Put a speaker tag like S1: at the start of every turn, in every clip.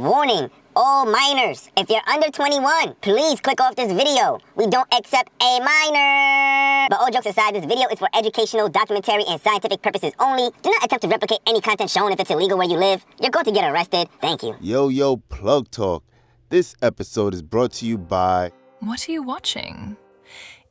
S1: Warning, all minors, if you're under 21, please click off this video. We don't accept a minor. But all jokes aside, this video is for educational, documentary, and scientific purposes only. Do not attempt to replicate any content shown if it's illegal where you live. You're going to get arrested. Thank you.
S2: Yo, Plug Talk. This episode is brought to you by...
S3: What are you watching?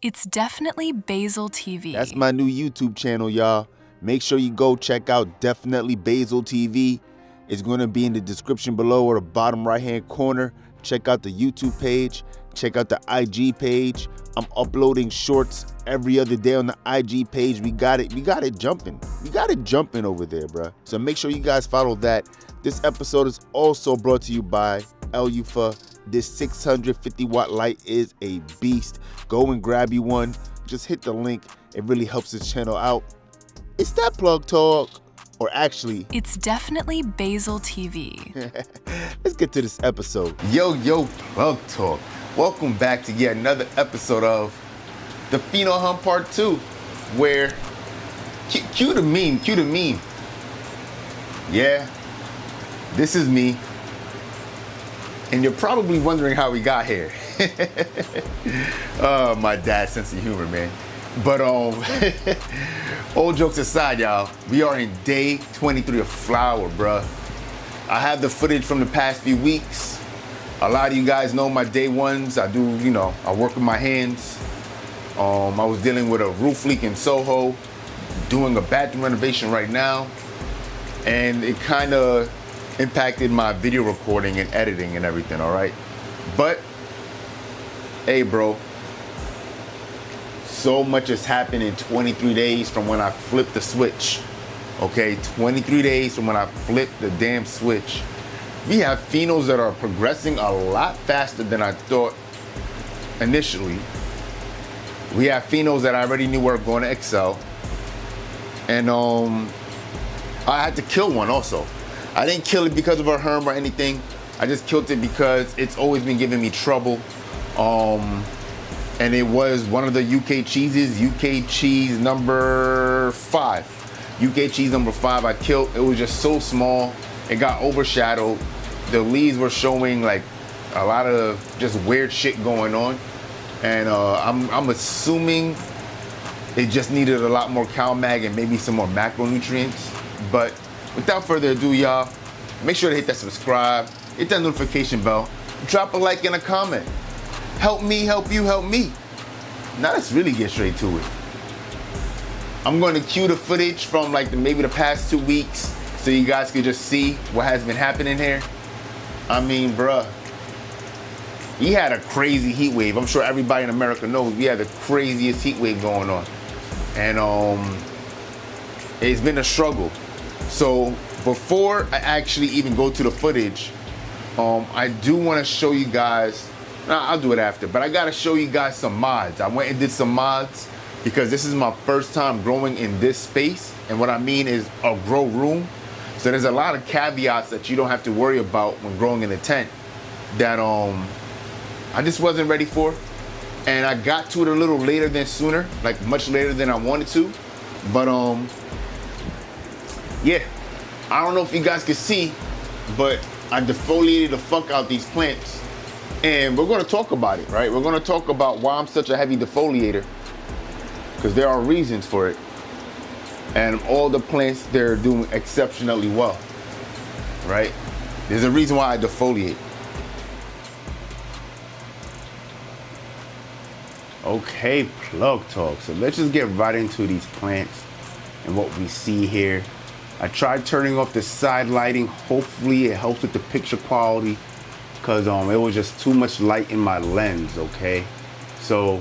S3: It's definitely Basil TV.
S2: That's my new YouTube channel, y'all. Make sure you go check out Definitely Basil TV. It's going to be in the description below or the bottom right-hand corner. Check out the YouTube page. Check out the IG page. I'm uploading shorts every other day on the IG page. We got it jumping. We got it jumping over there, bruh. So make sure you guys follow that. This episode is also brought to you by Elufa. This 650 watt light is a beast. Go and grab you one. Just hit the link. It really helps this channel out. It's that Plug Talk. Or actually,
S3: it's definitely Basil TV.
S2: Let's get to this episode. Yo, Plug Talk. Welcome back to yet another episode of the Pheno Hunt Part 2, where, cue the meme. Yeah, this is me. And you're probably wondering how we got here. My dad's sense of humor, man. But all jokes aside, y'all, we are in day 23 of flower, bruh. I have the footage from the past few weeks. A lot of you guys know my day ones. I do, I work with my hands. I was dealing with a roof leak in Soho, doing a bathroom renovation right now, and it kind of impacted my video recording and editing and everything, all right? But, hey, bro. So much has happened in 23 days from when I flipped the switch. Okay, 23 days from when I flipped the damn switch. We have phenos that are progressing a lot faster than I thought initially. We have phenos that I already knew were going to excel. And I had to kill one also. I didn't kill it because of a herm or anything. I just killed it because it's always been giving me trouble. And it was one of the UK cheeses, UK cheese number 5. UK cheese number 5 I killed. It was just so small. It got overshadowed. The leaves were showing like a lot of just weird shit going on. And I'm assuming it just needed a lot more CalMag and maybe some more macronutrients. But without further ado, y'all, make sure to hit that subscribe, hit that notification bell, drop a like and a comment. Help me, help you, help me. Now let's really get straight to it. I'm going to cue the footage from maybe the past 2 weeks so you guys can just see what has been happening here. I mean, bruh, we had a crazy heat wave. I'm sure everybody in America knows we had the craziest heat wave going on. And it's been a struggle. So before I actually even go to the footage, I do want to show you guys. I'll do it after, but I gotta show you guys some mods. I went and did some mods because this is my first time growing in this space. And what I mean is a grow room. So there's a lot of caveats that you don't have to worry about when growing in a tent that I just wasn't ready for. And I got to it a little later than sooner, like much later than I wanted to. But yeah, I don't know if you guys can see, but I defoliated the fuck out these plants. And we're going to talk about it, right? We're going to talk about why I'm such a heavy defoliator, because there are reasons for it. And all the plants, they're doing exceptionally well, right? There's a reason why I defoliate. Okay, Plug Talk. So let's just get right into these plants and what we see here. I tried turning off the side lighting. Hopefully it helps with the picture quality, because it was just too much light in my lens, okay? So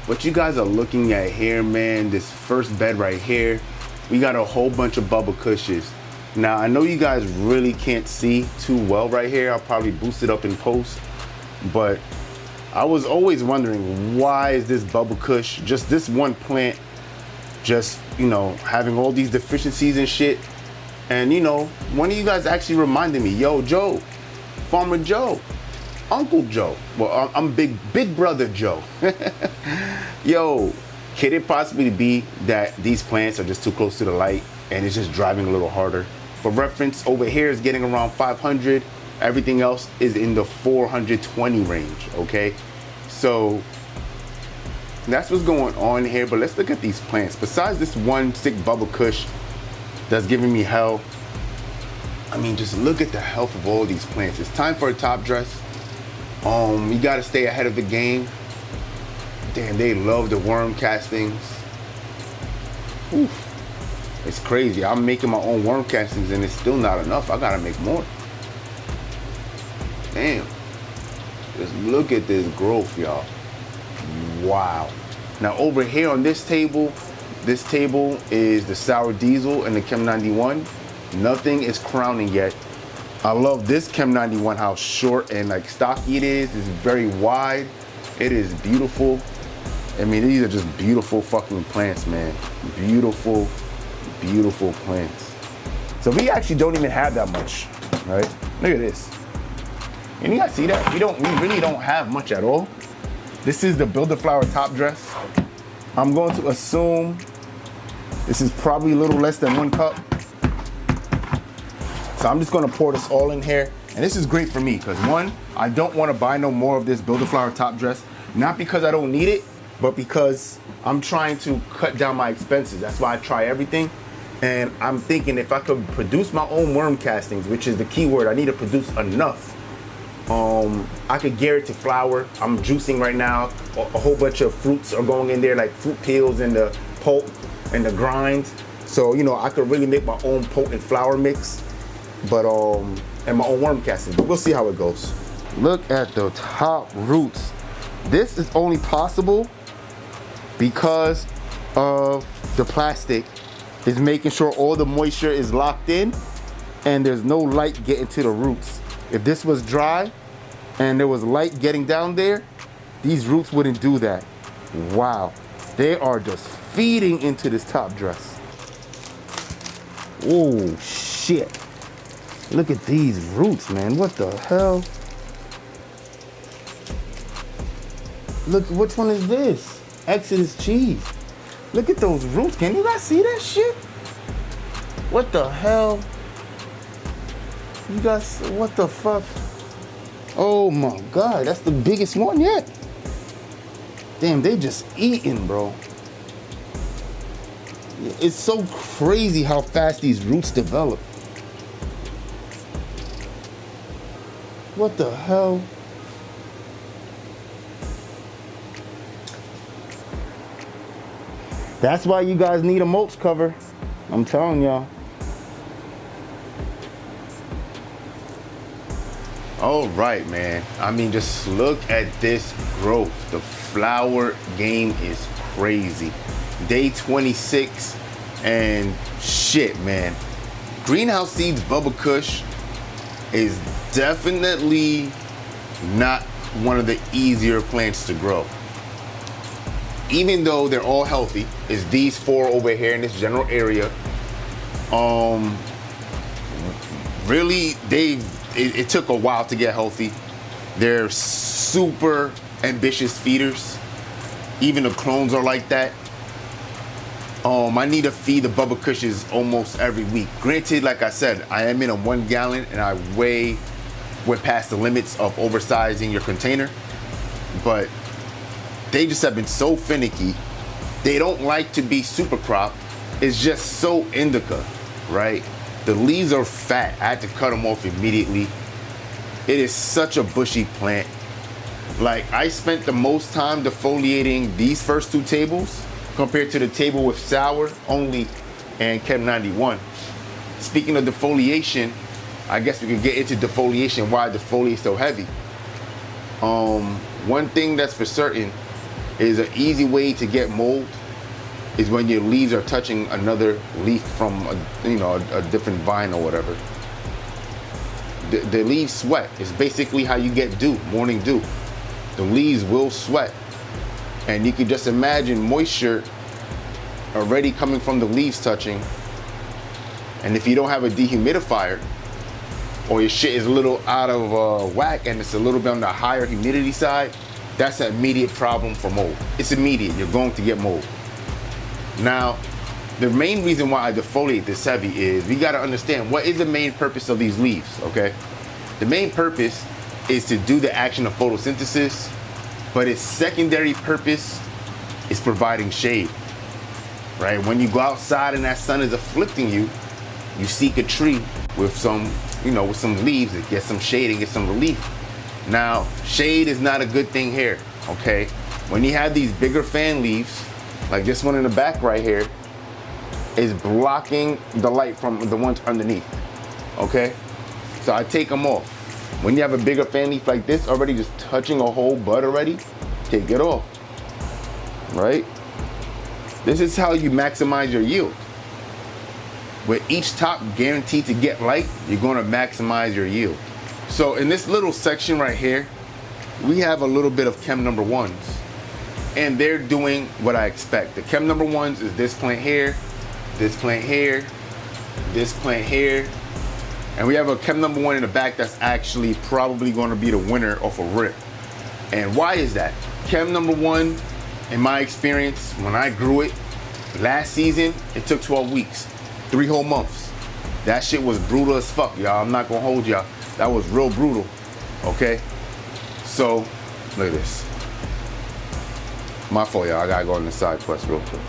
S2: what you guys are looking at here, man, this first bed right here, we got a whole bunch of Bubba cushes. Now, I know you guys really can't see too well right here. I'll probably boost it up in post, but I was always wondering, why is this Bubba kush, just this one plant, just, having all these deficiencies and shit? And, one of you guys actually reminded me, yo, Joe, Farmer Joe, Uncle Joe. Well, I'm big brother Joe. Yo, could it possibly be that these plants are just too close to the light and it's just driving a little harder? For reference, over here is getting around 500. Everything else is in the 420 range, okay? So that's what's going on here, but let's look at these plants. Besides this one sick Bubba kush that's giving me hell, I mean, just look at the health of all these plants. It's time for a top dress. You gotta stay ahead of the game. Damn, they love the worm castings. Oof. It's crazy. I'm making my own worm castings and it's still not enough. I gotta make more. Damn. Just look at this growth, y'all. Wow. Now over here on this table is the sour diesel and the Chem 91. Nothing is crowning yet. I love this Chem 91, how short and like stocky it is. It's very wide. It is beautiful. I mean, these are just beautiful fucking plants, man. Beautiful, beautiful plants. So we actually don't even have that much, right? Look at this. And you guys see that? We really don't have much at all. This is the Build-A-Flower top dress. I'm going to assume this is probably a little less than 1 cup. So I'm just gonna pour this all in here. And this is great for me, because one, I don't wanna buy no more of this Build-A-Flower top dress. Not because I don't need it, but because I'm trying to cut down my expenses. That's why I try everything. And I'm thinking if I could produce my own worm castings, which is the key word, I need to produce enough. I could gear it to flour. I'm juicing right now. A whole bunch of fruits are going in there, like fruit peels and the pulp and the grinds. So, you know, I could really make my own potent flour mix, but and my own worm casting. But we'll see how it goes. Look at the top roots. This is only possible because of the plastic is making sure all the moisture is locked in and there's no light getting to the roots. If this was dry and there was light getting down there, these roots wouldn't do that. Wow, they are just feeding into this top dress. Oh shit. Look at these roots, man. What the hell? Look, which one is this? Exodus cheese. Look at those roots. Can you guys see that shit? What the hell? You guys, what the fuck? Oh my God, that's the biggest one yet. Damn, they just eating, bro. It's so crazy how fast these roots develop. What the hell? That's why you guys need a mulch cover. I'm telling y'all. All right, man. I mean, just look at this growth. The flower game is crazy. Day 26 and shit, man. Greenhouse Seeds Bubba Kush is definitely not one of the easier plants to grow. Even though they're all healthy, it's these 4 over here in this general area. Really, it took a while to get healthy. They're super ambitious feeders. Even the clones are like that. I need to feed the Bubba Kushes almost every week. Granted, like I said, I am in a 1 gallon and I went past the limits of oversizing your container. But they just have been so finicky. They don't like to be super cropped. It's just so indica, right? The leaves are fat. I had to cut them off immediately. It is such a bushy plant. Like, I spent the most time defoliating these first 2 tables compared to the table with sour only and Chem 91. Speaking of defoliation, I guess we could get into defoliation, why defoliate is so heavy. One thing that's for certain is an easy way to get mold is when your leaves are touching another leaf from a different vine or whatever. The leaves sweat. It's basically how you get dew, morning dew. The leaves will sweat. And you can just imagine moisture already coming from the leaves touching. And if you don't have a dehumidifier, or your shit is a little out of whack and it's a little bit on the higher humidity side, that's an immediate problem for mold. It's immediate, you're going to get mold. Now, the main reason why I defoliate this heavy is we gotta understand what is the main purpose of these leaves, okay? The main purpose is to do the action of photosynthesis, but its secondary purpose is providing shade, right? When you go outside and that sun is afflicting you, you seek a tree with some, with some leaves that get some shade and get some relief. Now, shade is not a good thing here, okay? When you have these bigger fan leaves, like this one in the back right here, is blocking the light from the ones underneath, okay? So I take them off. When you have a bigger fan leaf like this already, just touching a whole bud already, take it off, right? This is how you maximize your yield. With each top guaranteed to get light, you're gonna maximize your yield. So in this little section right here, we have a little bit of Chem number ones, and they're doing what I expect. The Chem number ones is this plant here, this plant here, this plant here, and we have a Chem number one in the back that's actually probably going to be the winner off a rip. And why is that? Chem number one, in my experience, when I grew it last season, it took 12 weeks, 3 whole months. That shit was brutal as fuck, y'all. I'm not gonna hold y'all. That was real brutal, okay? So, look at this. My fault, y'all. I gotta go on the side quest real quick.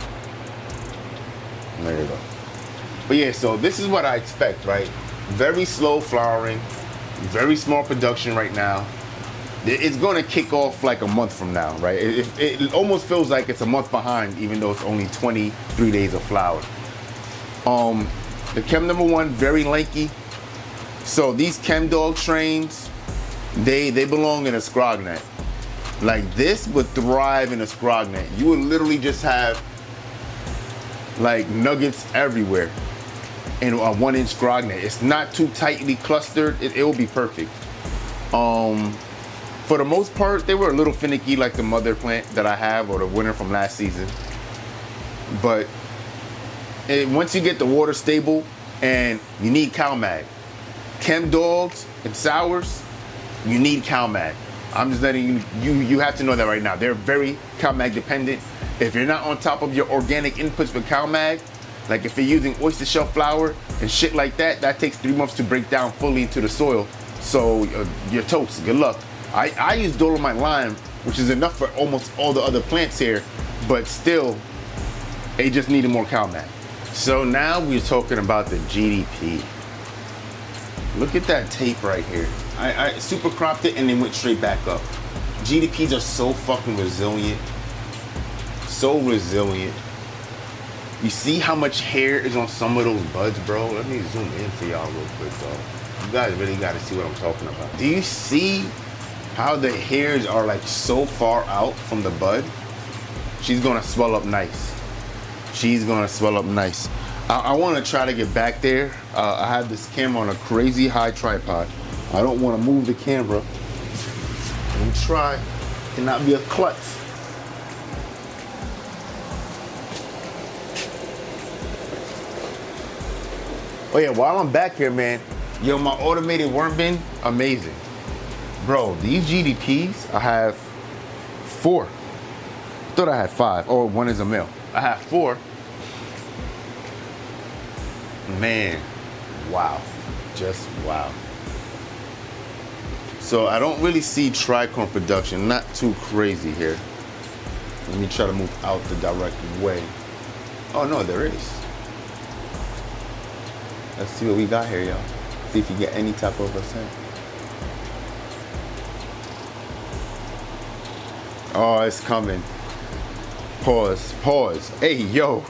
S2: There you go. But yeah, so this is what I expect, right? Very slow flowering, very small production right now. It's gonna kick off like a month from now, right? It almost feels like it's a month behind, even though it's only 23 days of flower. The Chem number one, very lanky. So these Chem dog strains, they belong in a scrog net. Like this would thrive in a scrog net. You would literally just have like nuggets everywhere in a 1-inch scrog net. It's not too tightly clustered. It will be perfect. For the most part, they were a little finicky like the mother plant that I have or the winner from last season. But once you get the water stable, and you need CalMag. Chem dogs and sours, you need CalMag. I'm just letting you have to know that right now. They're very CalMag dependent. If you're not on top of your organic inputs with CalMag, like if you're using oyster shell flour and shit like that, that takes 3 months to break down fully into the soil. So you're toast, good luck. I use Dolomite Lime, which is enough for almost all the other plants here, but still, they just needed more CalMag. So now we're talking about the GDP. Look at that tape right here. I super cropped it and then went straight back up. GDPs are so fucking resilient. So resilient. You see how much hair is on some of those buds, bro? Let me zoom in for y'all real quick, though. You guys really gotta see what I'm talking about. Do you see how the hairs are like so far out from the bud? She's gonna swell up nice. She's gonna swell up nice. I wanna try to get back there. I have this camera on a crazy high tripod. I don't wanna move the camera. Let me try. Cannot be a klutz. Oh yeah, while I'm back here, man, yo, my automated worm bin, amazing. Bro, these GDPs, I have 4. I thought I had 5, or 1 is a male. I have 4. Man, wow, just wow. So I don't really see tricorn production, not too crazy here. Let me try to move out the direct way. Oh no, there is. Let's see what we got here, y'all. See if you get any type of percent. Oh, it's coming. Pause, pause. Hey, yo.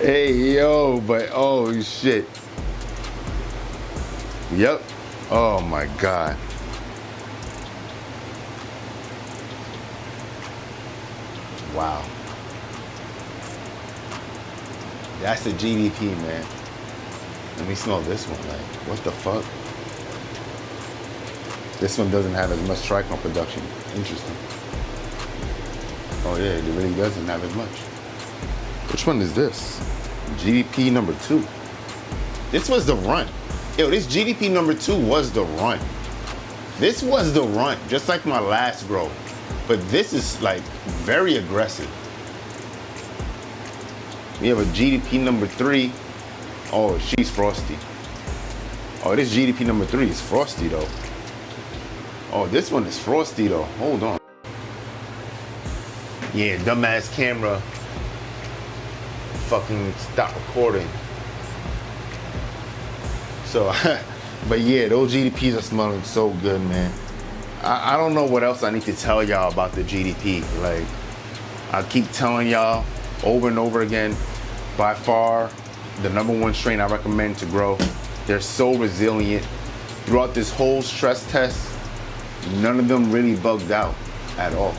S2: Hey, yo, but oh, shit. Yep. Oh, my God. Wow. That's the GDP, man. Let me smell this one. Like, what the fuck? This one doesn't have as much tricorn production. Interesting. Oh yeah, it really doesn't have as much. Which one is this? GDP number 2. This was the run. Yo, this GDP number 2 was the run. This was the run, just like my last grow. But this is like very aggressive. We have a GDP number 3. Oh, she's frosty. Oh, this GDP number 3 is frosty though. Oh, this one is frosty though. Hold on. Yeah, dumbass camera fucking stop recording. So, but yeah, those GDPs are smelling so good, man. I don't know what else I need to tell y'all about the GDP. Like, I keep telling y'all over and over again, by far the #1 strain I recommend to grow. They're so resilient. Throughout this whole stress test, none of them really bugged out at all.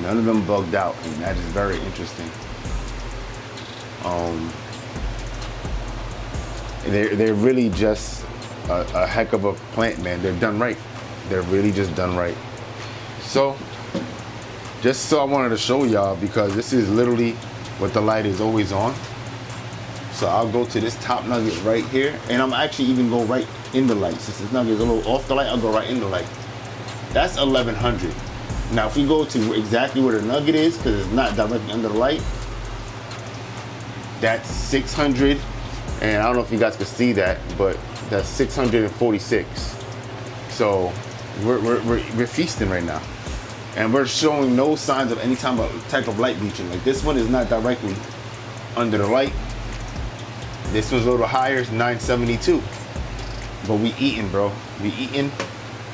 S2: None of them bugged out, and that is very interesting. They're really just a heck of a plant, man. They're done right. They're really just done right. So, I wanted to show y'all, because this is literally what the light is always on. So I'll go to this top nugget right here, and I'm actually even go right in the light. Since this nugget is a little off the light, I'll go right in the light. That's 1100. Now, if we go to exactly where the nugget is, because it's not directly under the light, that's 600. And I don't know if you guys can see that, but that's 646. So we're feasting right now. And we're showing no signs of any type of light bleaching. Like, this one is not directly under the light. This one's a little higher, it's 972. But we eating, bro. We eating.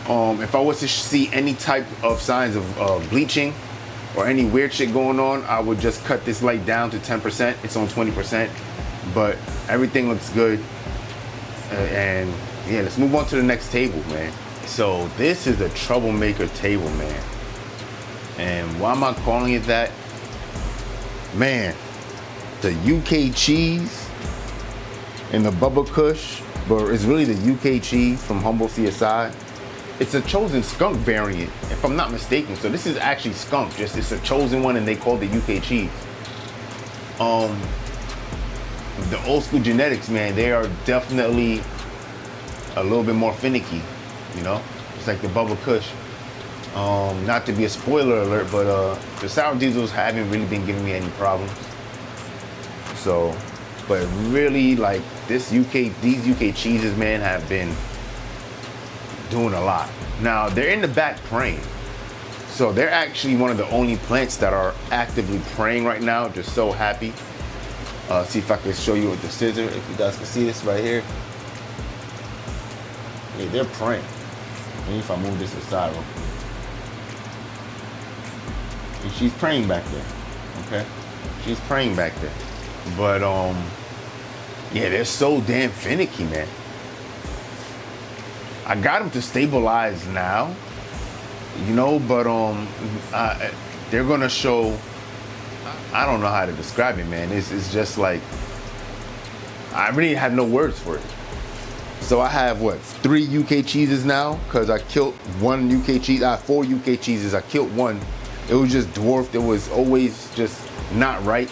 S2: If I was to see any type of signs of bleaching or any weird shit going on, I would just cut this light down to 10%. It's on 20%. But everything looks good. And yeah, let's move on to the next table, man. So this is the troublemaker table, man. And why am I calling it that? Man, the UK cheese and the Bubba Kush, but it's really the UK cheese from Humble CSI. It's a chosen skunk variant, if I'm not mistaken. So this is actually skunk, just it's a chosen one, and they call it the UK cheese. The old school genetics, man, they are definitely a little bit more finicky, you know? It's like the Bubba Kush. Not to be a spoiler alert, but the sour diesels haven't really been giving me any problems. So, but really, like, these UK cheeses, man, have been doing a lot. Now, they're in the back praying. So they're actually one of the only plants that are actively praying right now. Just so happy. See if I can show you with the scissor, if you guys can see this right here. Yeah, they're praying. Maybe if I move this aside real quick. And she's praying back there, okay? She's praying back there. But, yeah, they're so damn finicky, man. I got them to stabilize now, you know, but they're gonna show, I don't know how to describe it, man. It's just like, I really have no words for it. So I have, what, 3 UK cheeses now? Because I killed 1 UK cheese. I have 4 UK cheeses. I killed 1. It was just dwarfed. It was always just not right.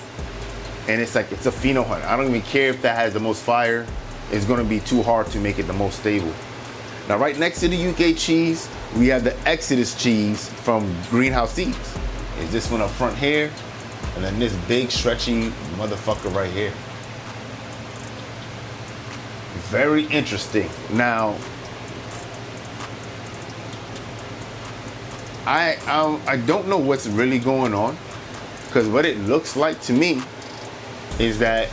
S2: And it's like, it's a Pheno Hunt. I don't even care if that has the most fire. It's going to be too hard to make it the most stable. Now, right next to the UK cheese, we have the Exodus cheese from Greenhouse Seeds. Is this one up front here? And then this big stretchy motherfucker right here. Very interesting. Now, I don't know what's really going on, because what it looks like to me is that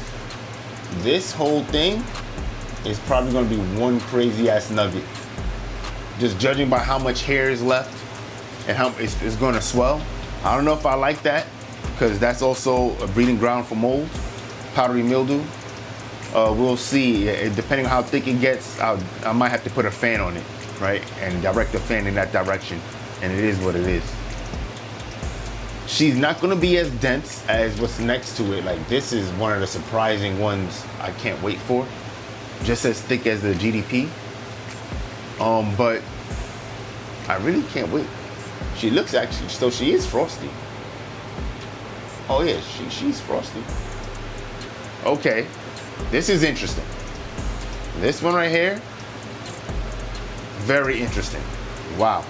S2: this whole thing is probably going to be one crazy ass nugget. Just judging by how much hair is left and how it's going to swell. I don't know if I like that, because that's also a breeding ground for mold, powdery mildew. We'll see. Depending on how thick it gets, I might have to put a fan on it, right? And direct the fan in that direction. And it is what it is. She's not going to be as dense as what's next to it. Like, this is one of the surprising ones I can't wait for. Just as thick as the GDP. But I really can't wait. She looks actually, so she is frosty. Oh yeah, she's frosty. Okay, this is interesting. This one right here, very interesting. Wow.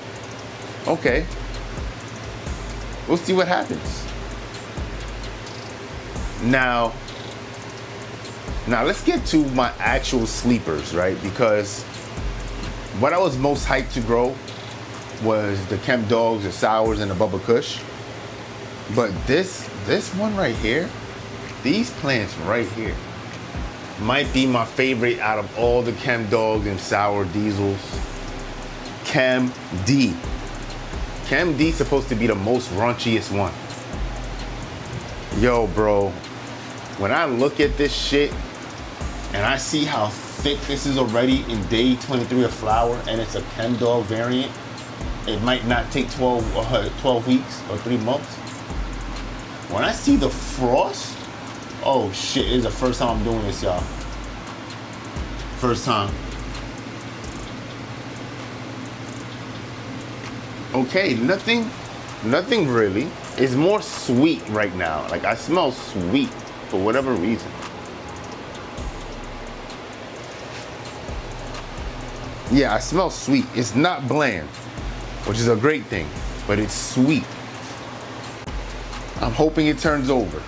S2: Okay. We'll see what happens. Now Now let's get to my actual sleepers, right? Because what I was most hyped to grow was the Chem Dogs, the Sours, and the Bubba Kush. But this one right here, these plants right here, might be my favorite out of all the Chem Dogs and Sour Diesels. Chem D. Chem D is supposed to be the most raunchiest one. Yo, bro, when I look at this shit and I see how thick this is already in day 23 of flower, and it's a Chem Dog variant, it might not take 12 weeks or 3 months. When I see the frost, oh shit, it's the first time I'm doing this, y'all. First time. Okay, nothing really. It's more sweet right now. Like, I smell sweet for whatever reason. Yeah, I smell sweet. It's not bland, which is a great thing, but it's sweet. I'm hoping it turns over.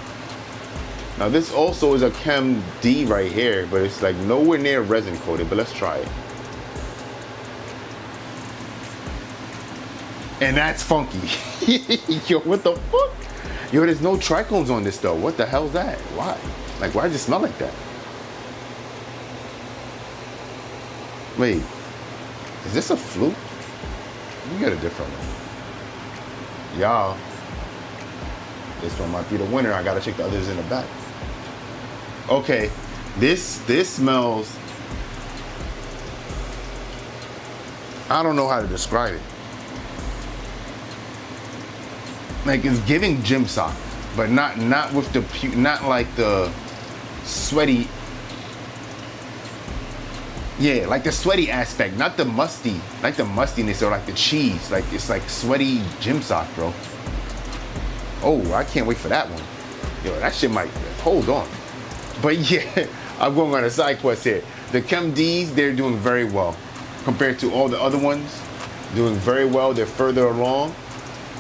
S2: Now this also is a Chem D right here, but it's like nowhere near resin coated, but let's try it. And that's funky. Yo, what the fuck? Yo, there's no trichomes on this though. What the hell's that? Why? Like, why does it smell like that? Wait, is this a fluke? Let me get a different one. Y'all, this one might be the winner. I gotta check the others in the back. Okay, this smells, I don't know how to describe it. Like, it's giving gym sock, but not with the not like the sweaty. Yeah, like the sweaty aspect, not the musty, like the mustiness or like the cheese. Like, it's like sweaty gym sock, bro. Oh, I can't wait for that one. Yo, that shit might, hold on. But yeah, I'm going on a side quest here. The Chem Ds, they're doing very well. Compared to all the other ones, doing very well. They're further along.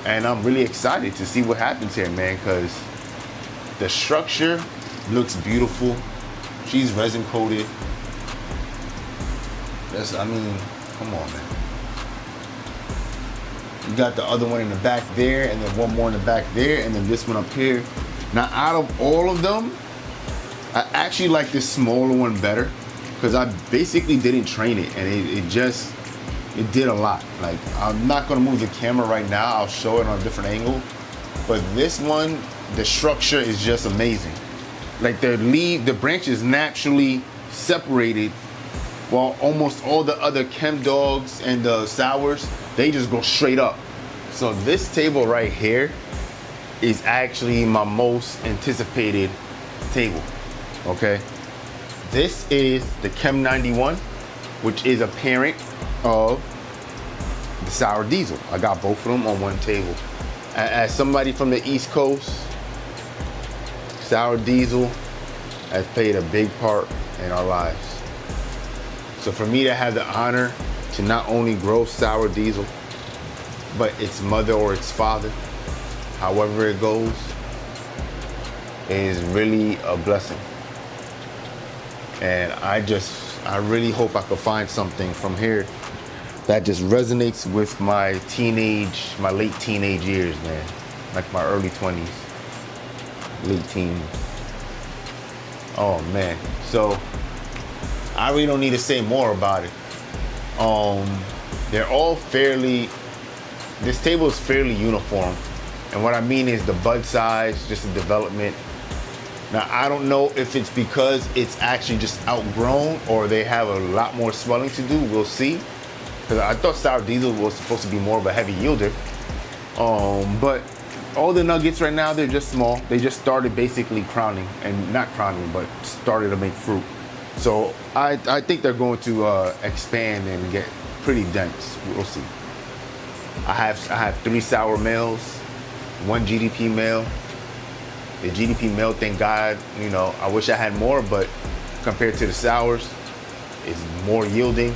S2: And I'm really excited to see what happens here, man, because the structure looks beautiful. She's resin coated. I mean, come on, man. You got the other one in the back there, and then one more in the back there, and then this one up here. Now, out of all of them, I actually like this smaller one better, because I basically didn't train it, and it did a lot. Like, I'm not gonna move the camera right now. I'll show it on a different angle. But this one, the structure is just amazing. Like, the branches naturally separated, while almost all the other Chem Dogs and the Sours, they just go straight up. So this table right here is actually my most anticipated table, okay? This is the Chem 91, which is a parent of the Sour Diesel. I got both of them on one table. As somebody from the East Coast, Sour Diesel has played a big part in our lives. So for me to have the honor to not only grow Sour Diesel, but its mother or its father, however it goes, is really a blessing. And I really hope I could find something from here that just resonates with my late teenage years, man. Like my early 20s, late teens. Oh man, so I really don't need to say more about it. They're all this table is fairly uniform. And what I mean is the bud size, just the development. Now, I don't know if it's because it's actually just outgrown or they have a lot more swelling to do. We'll see. Because I thought Sour Diesel was supposed to be more of a heavy yielder. But all the nuggets right now, they're just small. They just started basically crowning, and not crowning, but started to make fruit. So I think they're going to expand and get pretty dense. We'll see. I have 3 sour males, 1 GDP male. The GDP male, thank God, you know, I wish I had more, but compared to the sours, it's more yielding,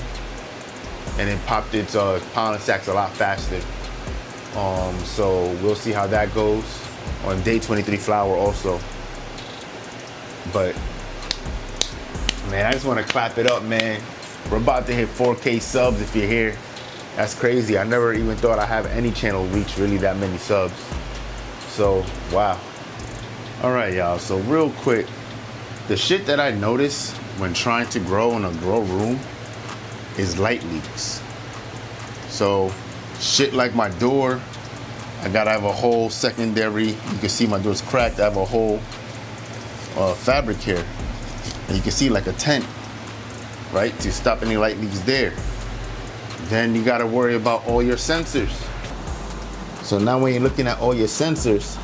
S2: and it popped its pollen sacs a lot faster. So we'll see how that goes on day 23 flower also. But Man, I just want to clap it up, man. We're about to hit 4K subs if you're here. That's crazy. I never even thought I'd have any channel reach really that many subs. So, wow. All right, y'all. So real quick, the shit that I notice when trying to grow in a grow room is light leaks. So shit like my door, I gotta have a whole secondary, you can see my door's cracked, I have a whole fabric here. And you can see like a tent, right? To stop any light leaks there. Then you gotta worry about all your sensors. So now when you're looking at all your sensors,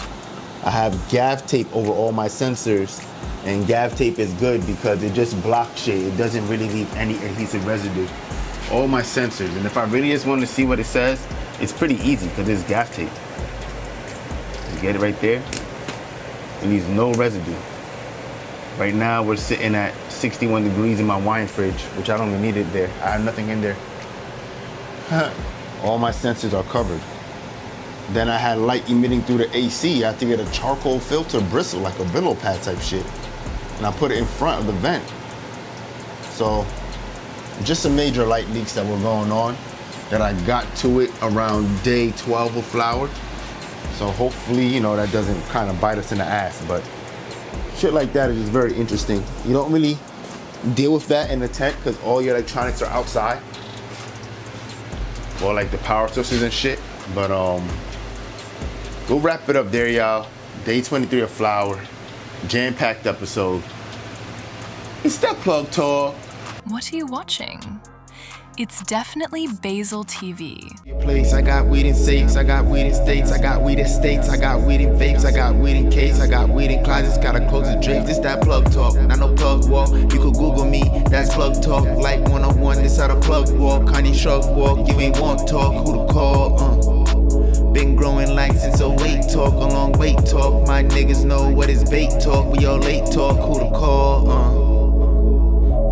S2: I have gaff tape over all my sensors, and gaff tape is good because it just blocks shit. It doesn't really leave any adhesive residue. All my sensors, and if I really just want to see what it says, it's pretty easy because it's gaff tape. You get it right there. It leaves no residue. Right now we're sitting at 61 degrees in my wine fridge, which I don't even need it there. I have nothing in there. All my sensors are covered. Then I had light emitting through the AC. I have to get a charcoal filter bristle, like a billow pad type shit. And I put it in front of the vent. So just some major light leaks that were going on that I got to it around day 12 of flower. So hopefully, you know, that doesn't kind of bite us in the ass, but shit like that is just very interesting. You don't really deal with that in the tent because all your electronics are outside. Or like the power sources and shit. But we'll wrap it up there, y'all. Day 23 of flower. Jam-packed episode. It's that Plug Talk.
S3: What are you watching? It's definitely Basil TV.
S4: Place. I got weed in safes, I got weed in states, I got weed in states, I got weed in vapes, I got weed in case, I got weed in closets, gotta close the drapes. This that plug talk, not no plug walk. You could Google me, that's plug talk. Like 101, this how the plug walk. Kanye shrug walk, you ain't want talk, who to call? Been growing like since a weight talk, a long weight talk. My niggas know what is bait talk, we all late talk, who to call?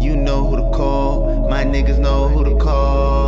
S4: You know who to call, my niggas know who to call.